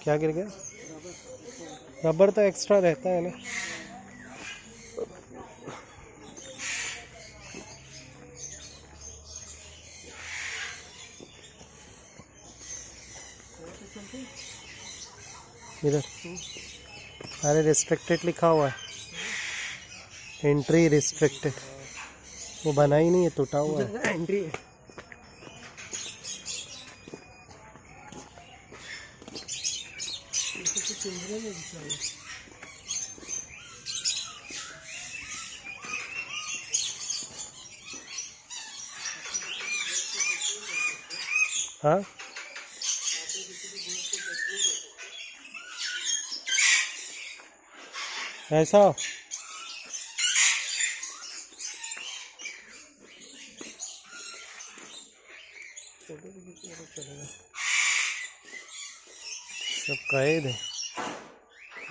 क्या गिर गया? रबर तो एक्स्ट्रा रहता है ना। इधर अरे रिस्ट्रिक्टेड लिखा हुआ है, एंट्री रिस्ट्रिक्टेड। वो बना ही नहीं है, टूटा हुआ है। एंट्री है। हाँ ऐसा सब कैद है,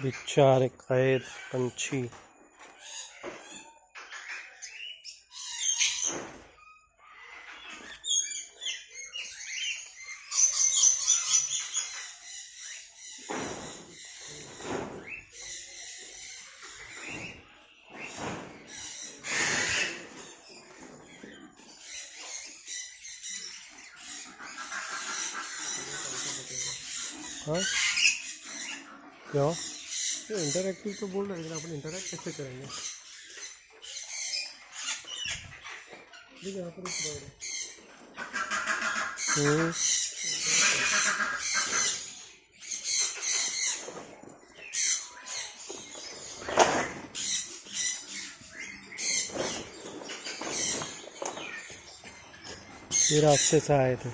बेचारे कैद पंछी। हाँ क्या तो इंटरैक्टिव तो बोल रहे हैं, लेकिन अपन इंटरैक्ट कैसे करेंगे? देखिए यहाँ पर एक बर्ड है। ये रास्ते से आए थे।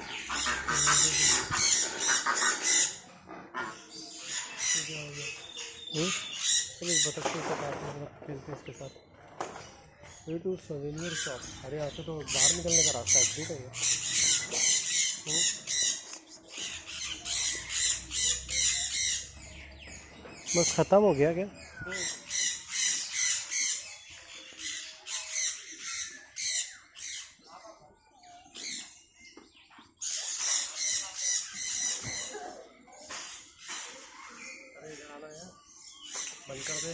बतख के साथ इसके साथ वे टू सवेनियर शॉप। अरे यहाँ से तो बाहर निकलने का रास्ता है, ठीक है। बस खत्म हो गया क्या? बंद कर दे।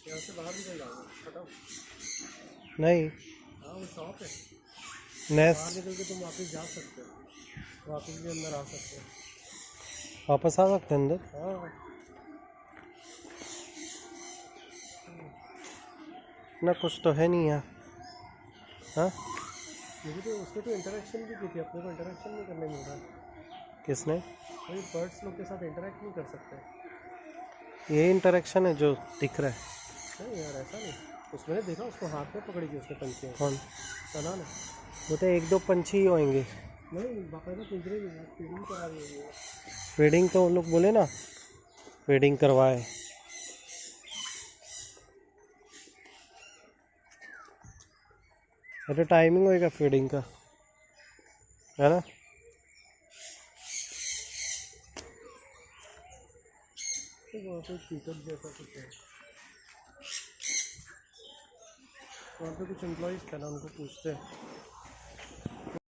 यहाँ से बाहर निकल जाओगे, खत्म। नहीं, हाँ वो शॉप है, नेस बाहर निकल के तुम वापस जा सकते हो, वापस भी अंदर आ सकते हो। वापस आ सकते हैं अंदर? हाँ ना कुछ तो है नहीं यहाँ। हाँ मुझे तो उसके तो इंटरेक्शन भी की थी, अपने को इंटरेक्शन नहीं करने मिल रहा। किसने? भाई बर्ड्स लोग के साथ इंटरेक्ट नहीं कर सकते। ये इंटरेक्शन है जो दिख रहा है। नहीं यार ऐसा नहीं, उसने देखा उसको हाथ में पकड़ी थी उसने पंछी। कौन? सना ने। वो तो एक दो पंछी ही होंगे। नहीं बाकायदा पिंजरे में फीडिंग करा रही है। फीडिंग तो वो लोग बोले ना, फीडिंग करवाए। अरे टाइमिंग होएगा फीडिंग का, है ना? तो वहाँ पे पिकअप जैसा कुछ है, वहाँ पे कुछ एम्प्लॉइज थे ना, उनको पूछते हैं।